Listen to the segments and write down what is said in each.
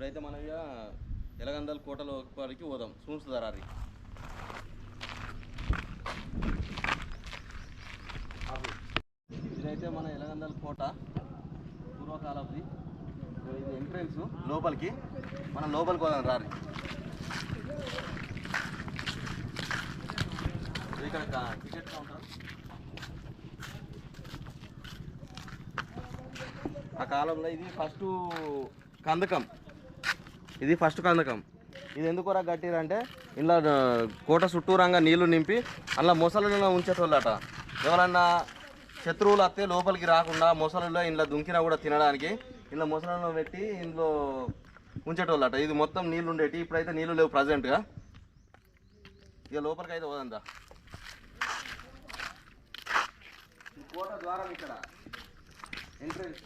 ఇప్పుడైతే మనం ఇక ఎలగందల కోటలోకి పోదాం చూస్తుందారి. ఇదైతే మన ఎలగందల కోట పూర్వకాలంది. ఇది ఎంట్రెన్స్ లోపలికి. మనం లోపలికి పోదాం రారి. ఇక్కడ టికెట్ కౌంటర్. ఆ కాలంలో ఇది ఫస్ట్ కందకం. ఇది ఎందుకు కట్టిరంటే ఇలా కోట చుట్టూరంగా నీళ్లు నింపి అలా మొసళ్ళలో ఉంచేటోళ్ళట. ఎవరన్నా శత్రువులు వస్తే లోపలికి రాకుండా మొసళ్ళలో ఇంట్లో దుంకినా కూడా తినడానికి ఇలా మొసళ్ళలో పెట్టి ఇందులో ఉంచేటోళ్ళట. ఇది మొత్తం నీళ్ళు ఉండేటి. ఇప్పుడైతే నీళ్ళు లేవు ప్రజెంట్గా. ఇక లోపలికి అయితే పోదంతా. ఈ కోట ద్వారం ఇక్కడ ఎంట్రెన్స్.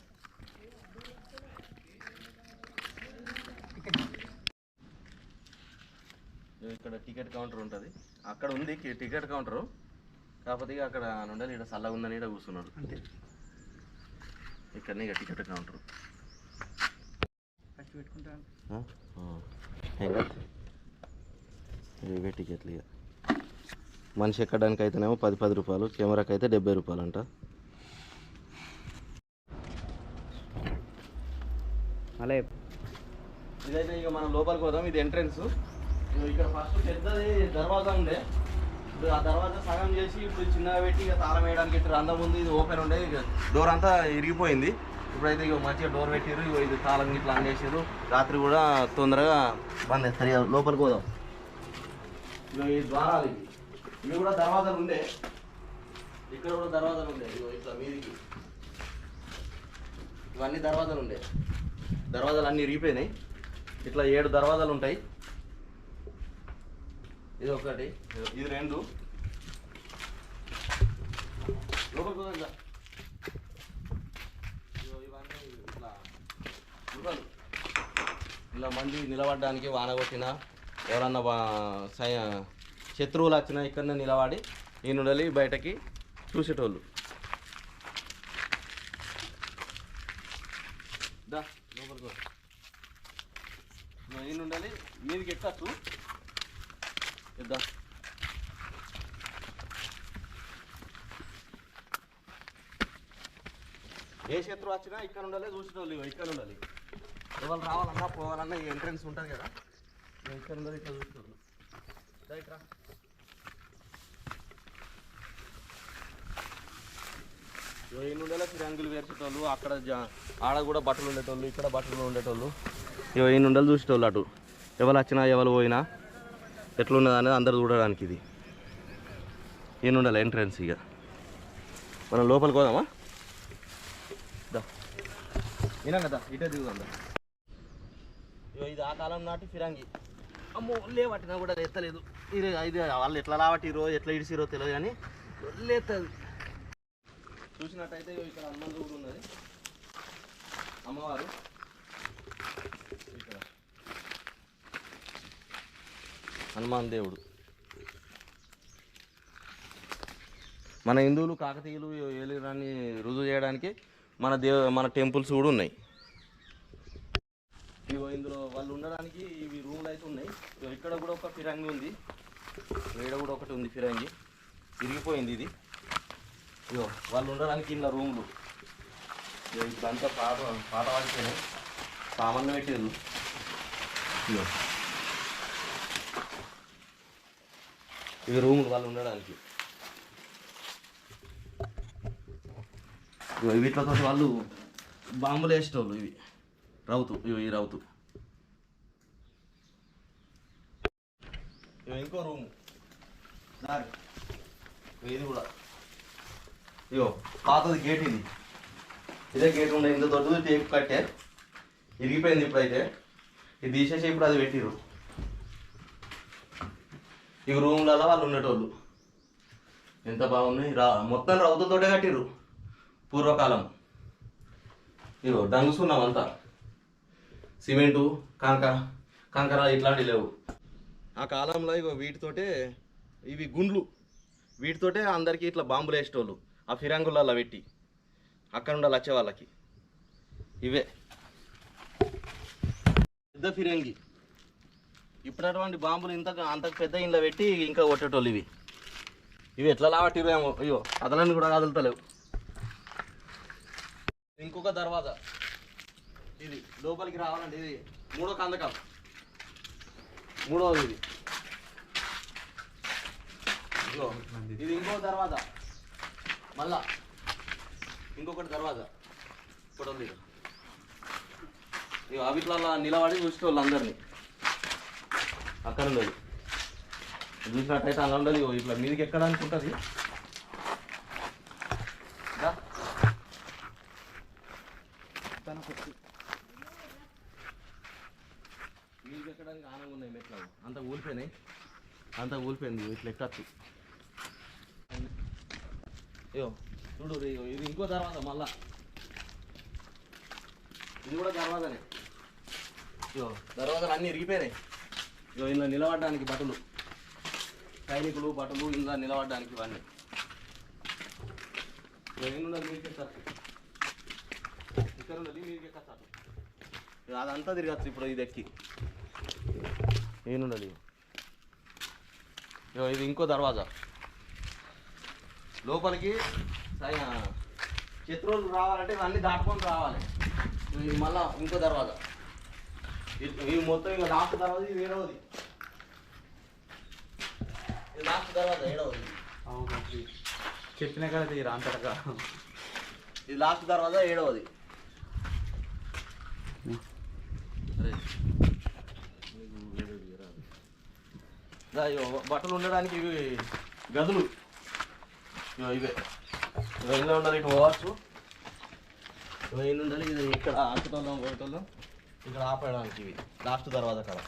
ఇక్కడ టికెట్ కౌంటర్ ఉంటుంది. అక్కడ ఉంది టికెట్ కౌంటరు. కాకపోతే ఇక అక్కడ నుండి ఇక్కడ చల్లగా ఉందని ఇక్కడ కూర్చున్నాడు అంతే. ఇక్కడనే ఇక టికెట్ కౌంటరు. ఇవే టికెట్లు. ఇక మనిషి ఎక్కడానికి అయితేనేమో 10 రూపాయలు, కెమెరాకి అయితే 70 రూపాయలు అంట. అలా ఇదైతే ఇక మనం లోపలికి పోదాం. ఇది ఎంట్రెన్స్. ఇక్కడ ఫస్ట్ పెద్దది దర్వాజా ఉండే. ఇప్పుడు ఆ దర్వాజా సగం చేసి ఇప్పుడు చిన్నగా పెట్టి ఇక తాళం వేయడానికి ఇట్లా అందం ఉంది. ఇది ఓపెన్ ఉండే. ఇక డోర్ అంతా ఇరిగిపోయింది. ఇప్పుడైతే ఇక మంచిగా డోర్ పెట్టారు. ఇక ఇది తాళం ఇట్లా అందేసారు. రాత్రి కూడా తొందరగా బంద్ చేస్తారు. ఇక లోపలికి పోదాం. ఇక ఈ ద్వారాలు ఇవి కూడా దర్వాజాలు ఉండే. ఇక్కడ కూడా దర్వాజాలు ఉండే. ఇక ఇట్లా మీదికి ఇవన్నీ దర్వాజాలు ఉండే. దర్వాజాలు అన్నీ ఇరిగిపోయినాయి. ఇట్లా 7 దర్వాజాలు ఉంటాయి. ఇది ఒకటి, ఇది 2. లోపలికి పోదా. ఇవన్నీ ఇట్లా గుహలు. ఇలా మంది నిలబడడానికి వాన కొట్టినా ఎవరన్నా శత్రువులు వచ్చినా ఇక్కడనే నిలబడి ఈ నుండి బయటకి చూసేటోళ్ళు. దా లోపలికి ఈ నుండి మీదికి ఎక్కచ్చు. ఇద్దాం. ఏ శత్రువు వచ్చినా ఇక్కడ ఉండాలి చూసేటోళ్ళు. ఇక్కడ ఉండాలి. ఎవరు రావాలన్నా పోవాలన్నా ఈ ఎంట్రెన్స్ ఉంటుంది కదా. ఇక్కడ ఉండాలి. ఇక్కడ చూసేటోళ్ళు. రైట్రా. ఈ నుండి ఫిరంగులు వేసేటోళ్ళు. అక్కడ ఆడ కూడా బట్టలు ఉండేటోళ్ళు. ఇక్కడ బట్టలు ఉండేటోళ్ళు. ఈ నుండి చూసేటోళ్ళు. అటు ఎవరు వచ్చినా ఎవరు పోయినా ఎట్లున్నది అనేది అందరు చూడడానికి ఇది ఏనుండాలి ఎంట్రెన్స్. ఇక మనం లోపలికి పోదామా. వినా కదా ఇటే దిగుదాం. ఇది ఆ కాలం నాటి ఫిరంగి. అమ్మో లేవట్టినా కూడా ఎత్తలేదు. ఇది వాళ్ళు ఎట్లా రావట్టిరో ఎట్లా ఇడిసిరో తెలియదు కానీ లేస్తుంది. చూసినట్టయితే ఇక్కడ హనుమాన్ కూడా ఉన్నది. అమ్మవారు ఇక్కడ హనుమాన్ దేవుడు. మన హిందువులు కాకతీయులు ఏలిరాన్ని రుజువు చేయడానికి మన టెంపుల్స్ కూడా ఉన్నాయి. ఇందులో వాళ్ళు ఉండడానికి ఇవి రూమ్లు అయితే ఉన్నాయి. ఇక్కడ కూడా ఒక ఫిరంగి ఉంది. ఇక్కడ కూడా ఒకటి ఉంది ఫిరంగి. తిరిగిపోయింది ఇది. ఇగో వాళ్ళు ఉండడానికి ఇలా రూమ్లు. ఇదంతా పాత పడిపోయినాయి. సామాన్లు పెట్టారు. ఇగో ఇవి రూములు వాళ్ళు ఉండడానికి. వీటితో వాళ్ళు బాంబులు వేసేటోళ్ళు. ఇవి రౌతు. ఈ రౌతు. ఇంకో రూము దారి. ఇది కూడా ఇగో పాతది గేట్. ఇదే గేట్ ఉండే. ఇంత దొడ్డది టేప్ కట్టే ఇరిగిపోయింది. ఇప్పుడైతే ఇది తీసేసి ఇప్పుడు అది పెట్టిరు. ఇవి రూమ్లలో వాళ్ళు ఉండేటోళ్ళు. ఎంత బాగున్నాయి. మొత్తం రౌతుతోటే కట్టిరు పూర్వకాలం. ఇగో డంగుసున్నాం అంతా. సిమెంటు కంకర ఇట్లాంటివి లేవు ఆ కాలంలో. ఇగో వీటితోటే ఇవి గుండ్లు. వీటితోటే అందరికీ ఇట్లా బాంబులు వేసేటోళ్ళు. ఆ ఫిరంగులలో పెట్టి అక్కడ ఉండాలి వచ్చే వాళ్ళకి. ఇవే పెద్ద పెద్ద ఫిరంగి. ఇప్పుడు అటువంటి బాంబులు అంత పెద్ద ఇంట్లో పెట్టి ఇంకా కొట్టేటోళ్ళు ఇవి ఎట్లా లావట్టిరేమో. అయ్యో కదలని కూడా కదులుతలేవు. ఇంకొక దర్వాజా, ఇది లోపలికి రావాలంటే ఇది మూడో కందకం, మూడోది ఇది. ఇది ఇంకో దర్వాజా, మళ్ళా ఇంకొకటి దర్వాజా ఇప్పుడు ఉంది. ఇక అవిట్లలో నిలబడి చూసేవాళ్ళు అందరినీ. అక్కడ ఉండదు చూసినట్టయితే అలా ఉండదు. ఇట్లా మీదకి ఎక్కడానికి ఉంటుంది. మీదకి ఎక్కడానికి ఆనంగా ఉన్నాయి మెట్లు. అంత ఊలిపోయింది ఇట్లా ఎక్కచ్చు. అయ్యో చూడు ఇది ఇంకో దర్వాజా, మళ్ళా ఇది కూడా దర్వాజానే. అయ్యో దర్వాజాలు అన్నీ ఇరిగిపోయినాయి. ఇగో ఇలా నిలబడడానికి బట్టలు, సైనికులు బట్టలు ఇలా నిలబడడానికి ఇవన్నీ. ఏముండదు మీదకి ఎక్కచ్చు, ఇక్కడ ఉన్నది మీదకి ఎక్కచ్చు. అదంతా తిరగచ్చు ఇప్పుడు ఇది ఎక్కి. ఏముండదు. ఇగో ఇది ఇంకో దర్వాజా, లోపలికి శత్రువులు రావాలంటే ఇవన్నీ దాటుకొని రావాలి. ఇది మళ్ళా ఇంకో దర్వాజా, ఇవి మొత్తం ఇంకా లాస్ట్ దర్వాజా. ఇది ఏడవది, ఇది లాస్ట్ దర్వాజా ఏడవది. అవును చెప్పిన కదా తీరా అంతటగా. ఇది లాస్ట్ దర్వాజా ఏడవది. బట్టలు ఉండడానికి ఇవి గదులు, ఇవే ఇవన్నీ ఉండాలి. ఇటు పోవచ్చు, ఇవన్నీ ఉండాలి. ఇది ఇక్కడ ఆకుతోళ్ళం పోయేటోళ్ళం, ఇక్కడ ఆపేయడానికి ఇవి లాస్ట్ దర్వాజా కాడ.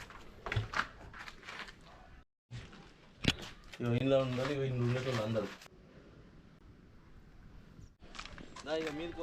ఇవన్నీ ఉండాలి. ఇవి ఉండేటోళ్ళు అందరూ. ఇక మీదకి